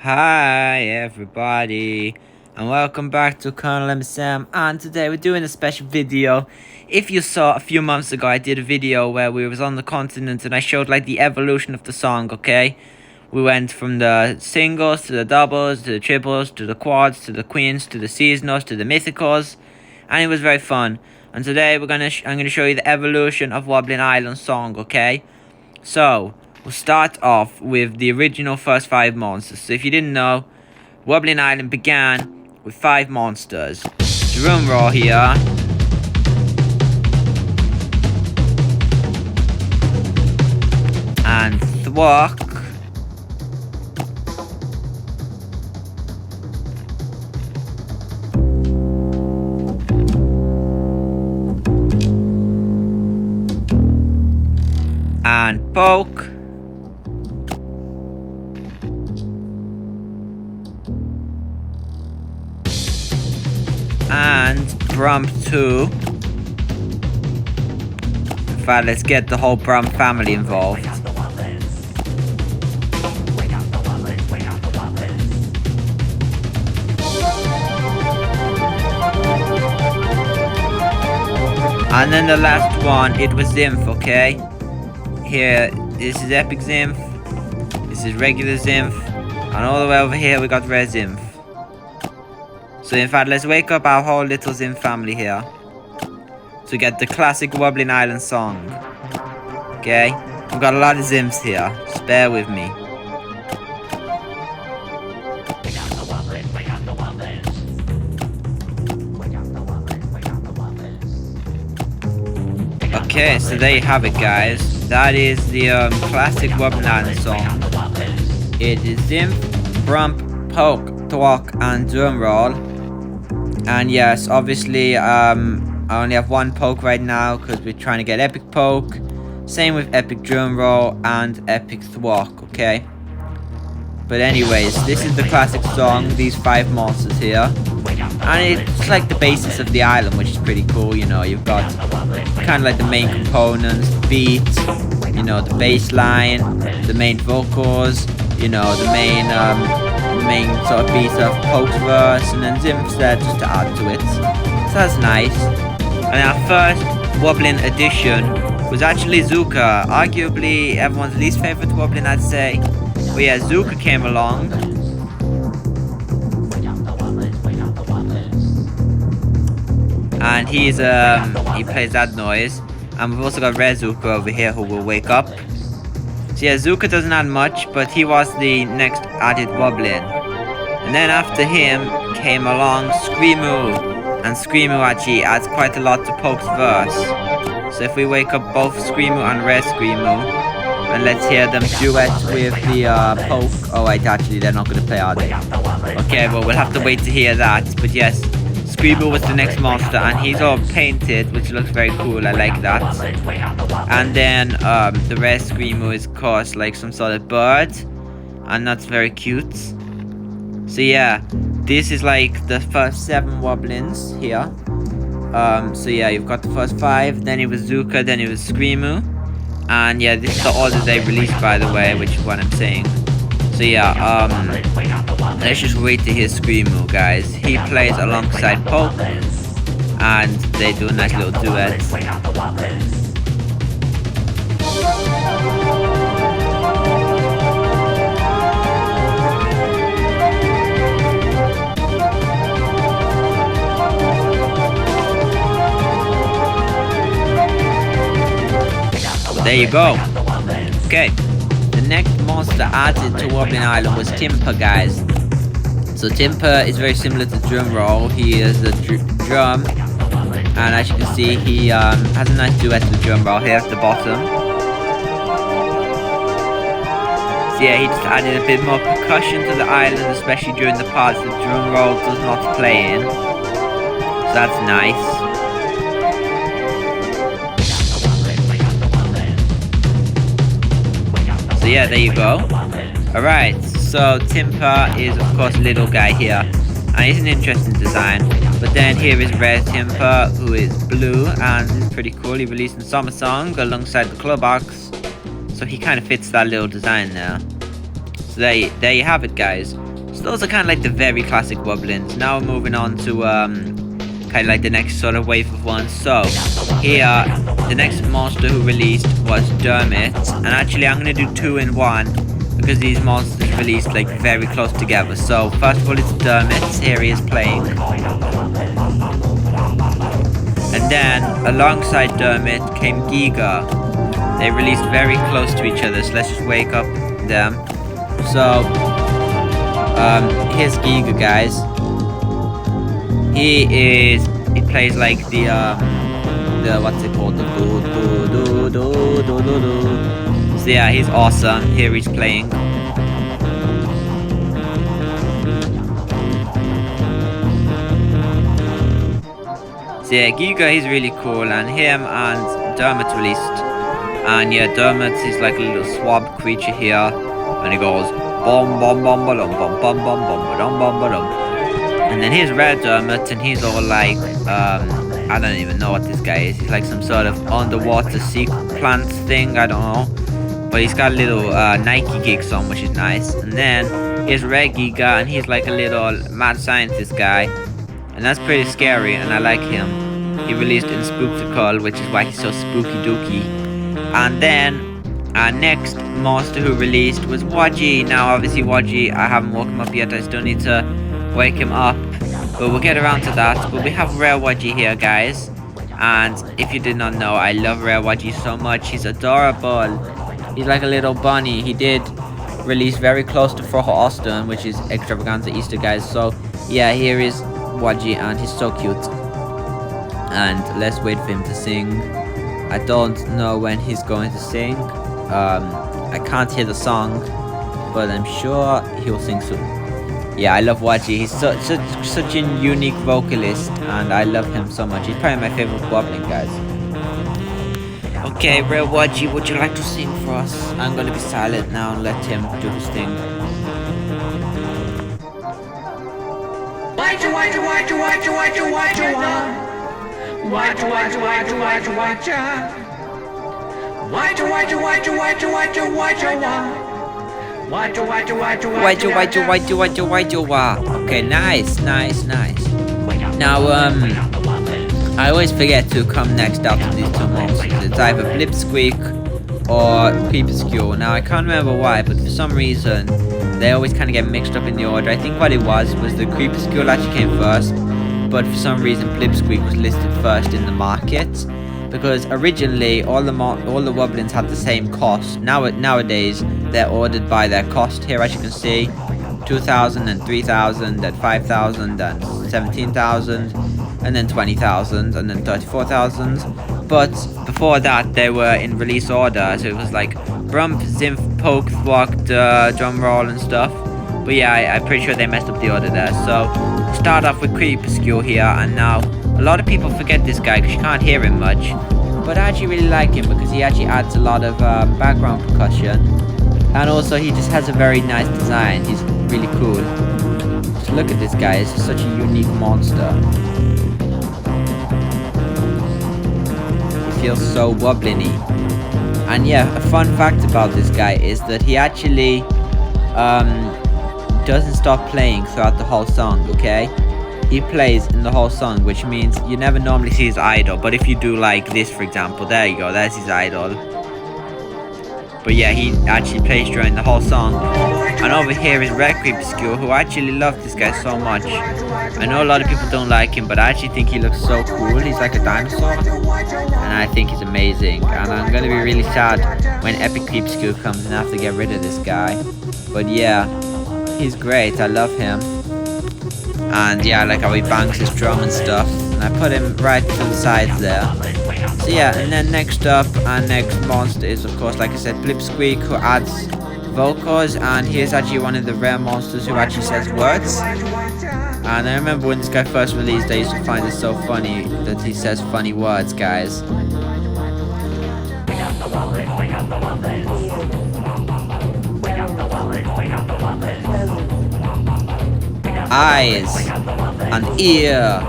Hi everybody, and welcome back to ColonelMSM, and today we're doing a special video. If you saw a few months ago, I did a video where we was on the continent and I showed like the evolution of the song, okay? We went from the singles to the doubles, to the triples, to the quads, to the queens, to the seasonals, to the mythicals, and it was very fun. And today I'm gonna show you the evolution of Wublin Island song, okay? So, we'll start off with the original first 5 monsters. So if you didn't know, Wublin Island began with 5 monsters. Drum roll here. And Thwack. And Poke. And Brump 2. In fact, let's get the whole Brump family involved. And then the last one, it was Zymph, okay? Here, this is Epic Zymph, this is regular Zymph, and all the way over here we got Rare Zymph. So in fact, let's wake up our whole little Zymph family here to get the classic Wublin Island song. Okay? We've got a lot of Zymphs here, just bear with me. Okay, so there you have it, guys. That is the classic Wublin Island song. It is Zymph, Brump, Poke, Thwack, and Drum Roll. And yes, obviously, I only have one Poke right now because we're trying to get Epic Poke. Same with Epic Drum Roll and Epic Thwack, okay? But anyways, this is the classic song, these 5 monsters here. And it's like the basis of the island, which is pretty cool, you know. You've got kind of like the main components, the beat, you know, the bass line, the main vocals, you know, the main sort of beat of Poke's verse, and then Zymph's there just to add to it. So that's nice. And our first Wublin edition was actually Zuka, arguably everyone's least favorite Wublin, I'd say. But yeah, Zuka came along. And he plays that noise. And we've also got Red Zuka over here who will wake up. So yeah, Zuka doesn't add much, but he was the next added Wublin. And then after him came along Screamoo. And Screamoo actually adds quite a lot to Poke's verse. So if we wake up both Screamoo and Red Screamoo, and let's hear them duet with the Poke. Oh wait, actually they're not going to play, are they? Okay, well we'll have to wait to hear that. But yes, Screamoo was the next monster, and he's all painted, which looks very cool. I like that. And then the Red Screamoo is, of course, like some sort of bird, and that's very cute. So yeah, this is like the first 7 Wublins here. So yeah, you've got the first 5, then it was Zuka, then it was Screamoo. And yeah, this is the order they released, by the way, which is what I'm saying. So yeah, let's just wait to hear Screamoo, guys. He plays alongside Poke, and they do a nice little duet. There you go. Okay, the next monster added to Wublin Island was Timper, guys. So Timper is very similar to Drum Roll. He is a drum, and as you can see, he has a nice duet with Drum Roll here at the bottom. So yeah, he just added a bit more percussion to the island, especially during the parts that Drum Roll does not play in. So that's nice. So yeah, there you go. Alright, so Timper is of course a little guy here, and he's an interesting design. But then here is Red Timper, who is blue, and is pretty cool. He released a summer song alongside the Wubbox, so he kind of fits that little design there. So there you have it, guys. So those are kind of like the very classic Wublins. Now we're moving on to kind of like the next sort of wave of ones. So here, the next monster who released was Dermot, and actually I'm gonna do 2 in 1 because these monsters released like very close together. So first of all, it's Dermot. Here he is playing, and then alongside Dermot came Giga. They released very close to each other. So let's just wake up them. So here's Giga, guys. He plays like the what's it called, the do. So yeah, he's awesome. Here he's playing. So yeah, Giga, he's really cool, and him and Dermot released. And yeah, Dermot is like a little swab creature here, and he goes bom bom bom ba dum bom bom bom bom ba dum bom ba dum. And then here's Red Dermot, and he's all like, I don't even know what this guy is. He's like some sort of underwater sea plant thing, I don't know. But he's got a little Nike gigs on, which is nice. And then here's Red Giga, and he's like a little mad scientist guy. And that's pretty scary, and I like him. He released in Spooktical, which is why he's so spooky dooky. And then our next monster who released was Wadgy. Now obviously Wadgy, I haven't woken him up yet, I still need to wake him up, but we'll get around to that. But we have Rare Wadgy here, guys, and if you did not know, I love Rare Wadgy so much. He's adorable. He's like a little bunny. He did release very close to Froho Austin, which is Extravaganza Easter, guys. So yeah, here is Wadgy, and he's so cute. And let's wait for him to sing. I don't know when he's going to sing. I can't hear the song, but I'm sure he'll sing soon. Yeah, I love Wadgy. He's such a unique vocalist, and I love him so much. He's probably my favorite Wublin, guys. Okay, Rare Wadgy, would you like to sing for us? I'm gonna be silent now and let him do his thing. Okay, nice. Now, I always forget to come next after these 2 monsters. It's either Blipsqueak or Creepscule. Now, I can't remember why, but for some reason, they always kind of get mixed up in the order. I think what it was the Creepscule actually came first, but for some reason, Blipsqueak was listed first in the market. Because originally all the Wublins had the same cost. Nowadays they're ordered by their cost. Here, as you can see, 2,000 and 3,000 and 5,000 and 17,000 and then 20,000 and then 34,000. But before that they were in release order, so it was like Brump, Zinf, Poke, Thwack, Drum Roll and stuff. But yeah, I'm pretty sure they messed up the order there. So start off with Creepscule here, and now a lot of people forget this guy because you can't hear him much, but I actually really like him because he actually adds a lot of background percussion, and also he just has a very nice design. He's really cool. Just look at this guy, he's such a unique monster. He feels so Wublin-y. And yeah, a fun fact about this guy is that he actually doesn't stop playing throughout the whole song, okay? He plays in the whole song, which means you never normally see his idol. But if you do like this, for example, there you go, that's his idol. But yeah, he actually plays during the whole song. And over here is Red Creepscule, who I actually love this guy so much. I know a lot of people don't like him, but I actually think he looks so cool. He's like a dinosaur, and I think he's amazing. And I'm gonna be really sad when Epic Creepscule comes and I have to get rid of this guy. But yeah, he's great. I love him. And yeah, I like how he bangs his drum and stuff. And I put him right to the sides there. So yeah, and then next up, our next monster is, of course, like I said, Blipsqueak, who adds vocals. And here's actually one of the rare monsters who actually says words. And I remember when this guy first released, I used to find it so funny that he says funny words, guys. Eyes and ear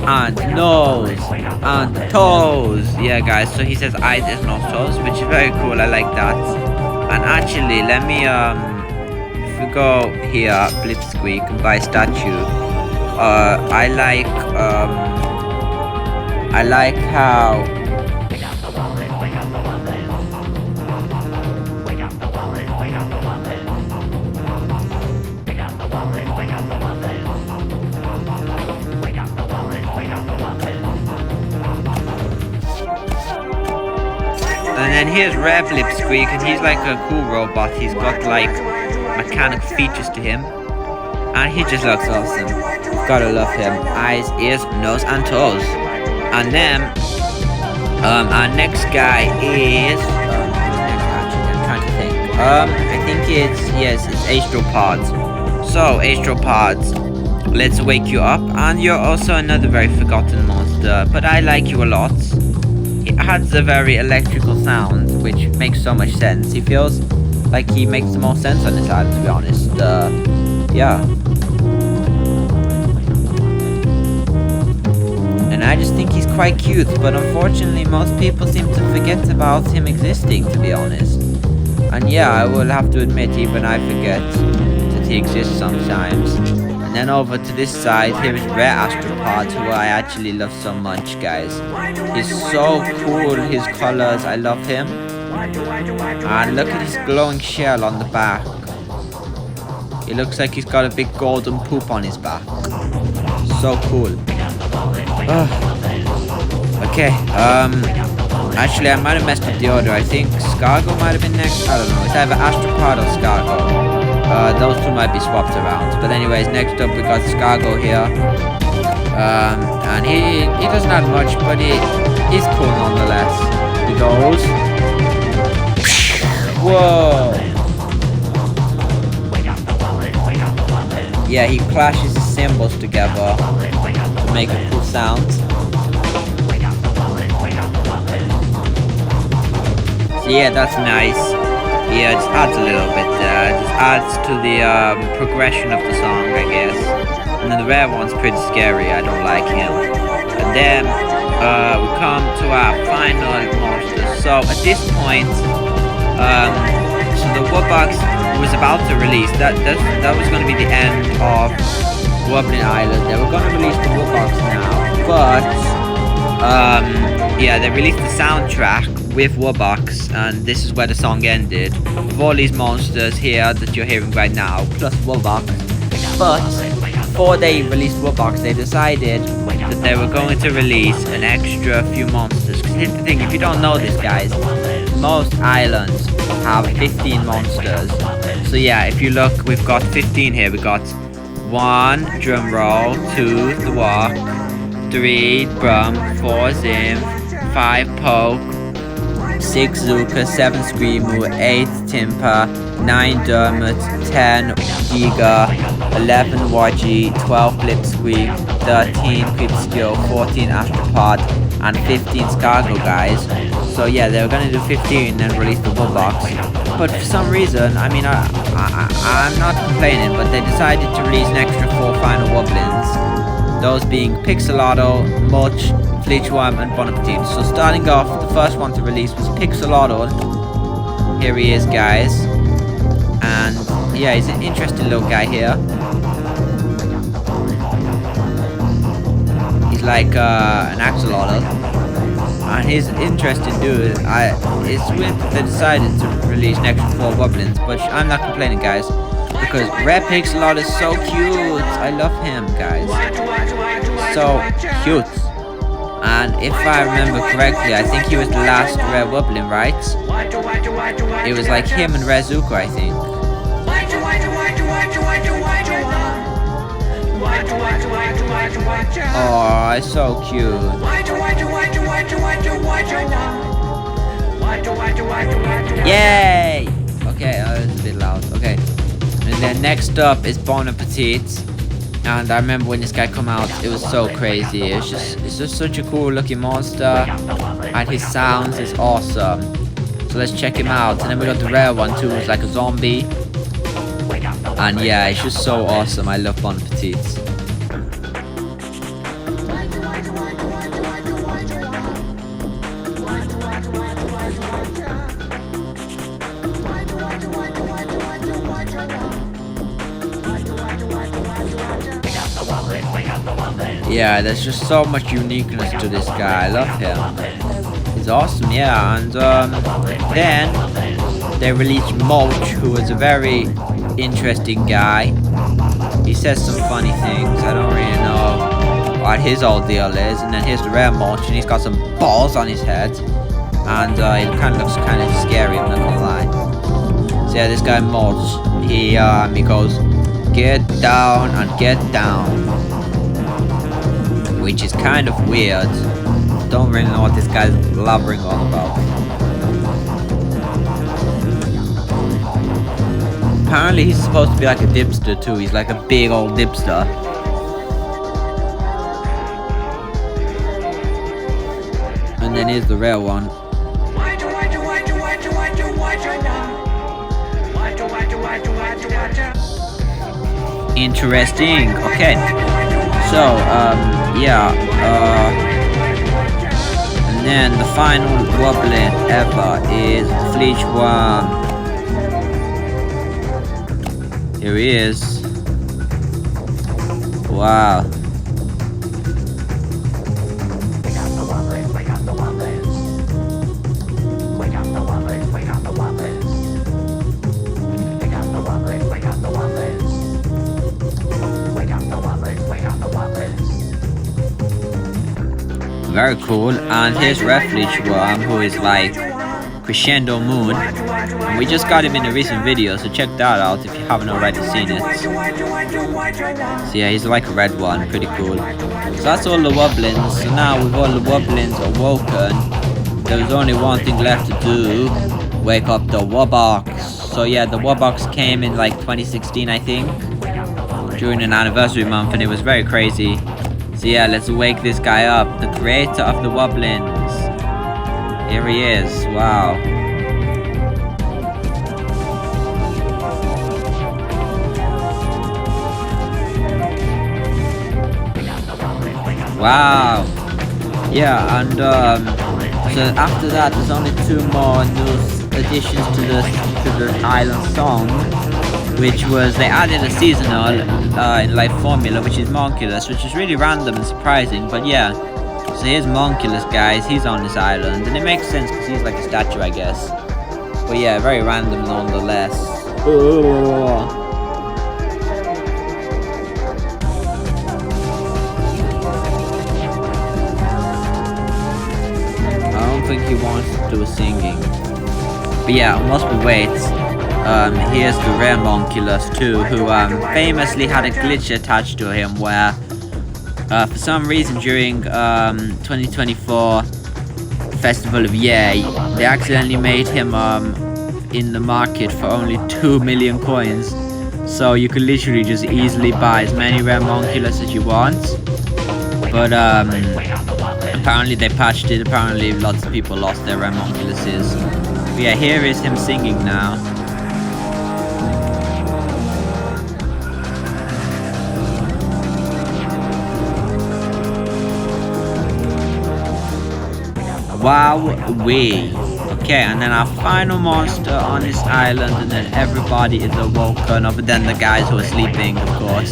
and nose and toes. Yeah, guys, so he says eyes, ears, nose, toes, which is very cool. I like that. And actually, let me we go here, Blipsqueak, and buy statue, I like how and then here's Rare Blipsqueak, and he's like a cool robot. He's got like mechanical features to him, and he just looks awesome. Gotta love him. Eyes, ears, nose, and toes. And then our next guy is I'm trying to think. I think it's Astropods. So Astropods, let's wake you up, and you're also another very forgotten monster, but I like you a lot. He has a very electrical sound, which makes so much sense. He feels like he makes the most sense on this island, to be honest. Yeah. And I just think he's quite cute, but unfortunately most people seem to forget about him existing, to be honest. And yeah, I will have to admit, even I forget that he exists sometimes. And then over to this side, here is Rare Astropod, who I actually love so much, guys. He's so cool, his colors, I love him. And look at his glowing shell on the back. He looks like he's got a big golden poop on his back. So cool. Okay, actually I might have messed up the order. I think Scargo might have been next. I don't know, it's either Astropod or Scargo. Those two might be swapped around. But anyways, next up we got Scargo here. And he doesn't have much, but he's cool nonetheless. He goes. Whoa! Yeah, he clashes his cymbals together to make a cool sound. So yeah, that's nice. Yeah, it just adds a little bit there. It just adds to the progression of the song, I guess. And then the Rare one's pretty scary. I don't like him. And then we come to our final monster. So at this point, so the Wubbox was about to release. That was going to be the end of Wublin Island. They were going to release the Wubbox now, but yeah, they released the soundtrack with Wubbox, and this is where the song ended. With all these monsters here that you're hearing right now, plus Wubbox. But before they released Wubbox, they decided that they were going to release an extra few monsters. Because here's the thing, if you don't know this, guys, most islands have 15 monsters. So yeah, if you look, we've got 15 here. We've got 1 drumroll, 2 thwack, 3 brum, 4 zim, 5 poke, 6 Zuka, 7 Screamoo, 8 Timper, 9 Dermot, 10 Giga, 11 Wadgy, 12 Blipsqueak, 13 Creepskill, 14 Astropod, and 15 Scargo, guys. So yeah, they were gonna do 15 and then release the Wubbox. But for some reason, I mean, I'm not complaining, but they decided to release an extra 4 final Wublins. Those being Pixelato, Much, Fleetworm, and Bon Appetit. So starting off, the first one to release was Pixelato. Here he is, guys. And yeah, he's an interesting little guy here. He's like an axolotl. And he's an interesting dude. It's weird that they decided to release an extra 4 Wublins, but I'm not complaining, guys. Because Rare Pixelato is so cute. I love him, guys. So cute. And if I remember correctly, I think he was the last Rare Wublin, right? It was like him and Rare Zuko, I think. Oh, it's so cute. Yay! Okay, that was a bit loud. Okay. And then next up is Bon Appetit. And I remember when this guy come out, it was so crazy. It's just such a cool looking monster. And his sounds is awesome. So let's check him out. And then we got the rare one too, it's like a zombie. And yeah, it's just so awesome. I love Bon Appetit. Yeah, there's just so much uniqueness to this guy. I love him. He's awesome, yeah. And then they released Mulch, who is a very interesting guy. He says some funny things. I don't really know what his whole deal is. And then here's the rare Mulch, and he's got some balls on his head. And it kind of looks kind of scary, I'm not gonna lie. So yeah, this guy Mulch, he goes, "Get down and get down," which is kind of weird. Don't really know what this guy's blabbering on about. Apparently he's supposed to be like a dipster too. He's like a big old dipster. And then here's the rare one. Interesting. Okay. So, yeah. And then the final Wublin ever is Fleechworm. Here he is. Wow. Very cool. And here's Fleechworm, who is like Crescendo Moon. And we just got him in a recent video, so check that out if you haven't already seen it. So yeah, he's like a red one, pretty cool. So that's all the Wublins. So now with all the Wublins awoken, there's only one thing left to do. Wake up the Wubbox. So yeah, the Wubbox came in like 2016, I think, during an anniversary month, and it was very crazy. So yeah, let's wake this guy up, the creator of the Wublins. Here he is, wow. Wow. Yeah, and so after that, there's only 2 more new additions to the island song, which was they added a seasonal in life formula, which is Monculus, which is really random and surprising, but yeah. So here's Monculus, guys. He's on this island, and it makes sense because he's like a statue, I guess. But yeah, very random nonetheless. Ooh. I don't think he wants to do singing. But yeah, whilst we wait, here's the rare Monculus too, who famously had a glitch attached to him where for some reason during 2024 Festival of Yay, they accidentally made him in the market for only 2 million coins. So you could literally just easily buy as many rare Monculus as you want. But apparently they patched it. Apparently lots of people lost their rare Monculuses. But yeah, here is him singing now. Wow-wee. Okay, and then our final monster on this island, and then everybody is awoken, other than the guys who are sleeping, of course.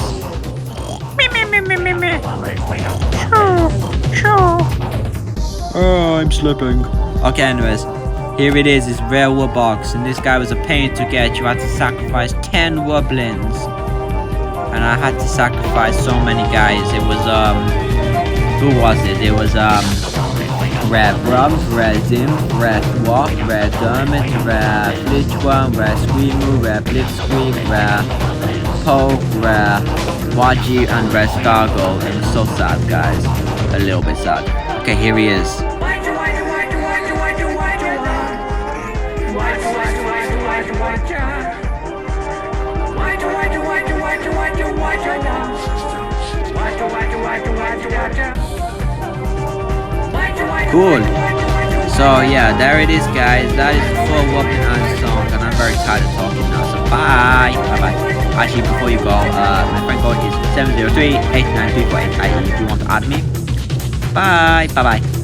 Oh, I'm sleeping. Okay, anyways, here it is, this rare Wubbox, and this guy was a pain to get. You had to sacrifice 10 Wublins, and I had to sacrifice so many guys. It was who was it? It was Rare Brums, Rare Zim, Rare Thwart, Rare Dermot, Rare Fleechworm, Rare Screamoo, Rare Blitzsqueak, Rare Poke, Rare Waji, and Rare Stargo. It was so sad, guys. A little bit sad. Okay, here he is. Cool. So yeah, there it is, guys. That is the full Wublin Island song, and I'm very tired of talking now. So bye. Bye bye. Actually, before you go, my friend code is 703-89348. If you want to add me. Bye. Bye bye.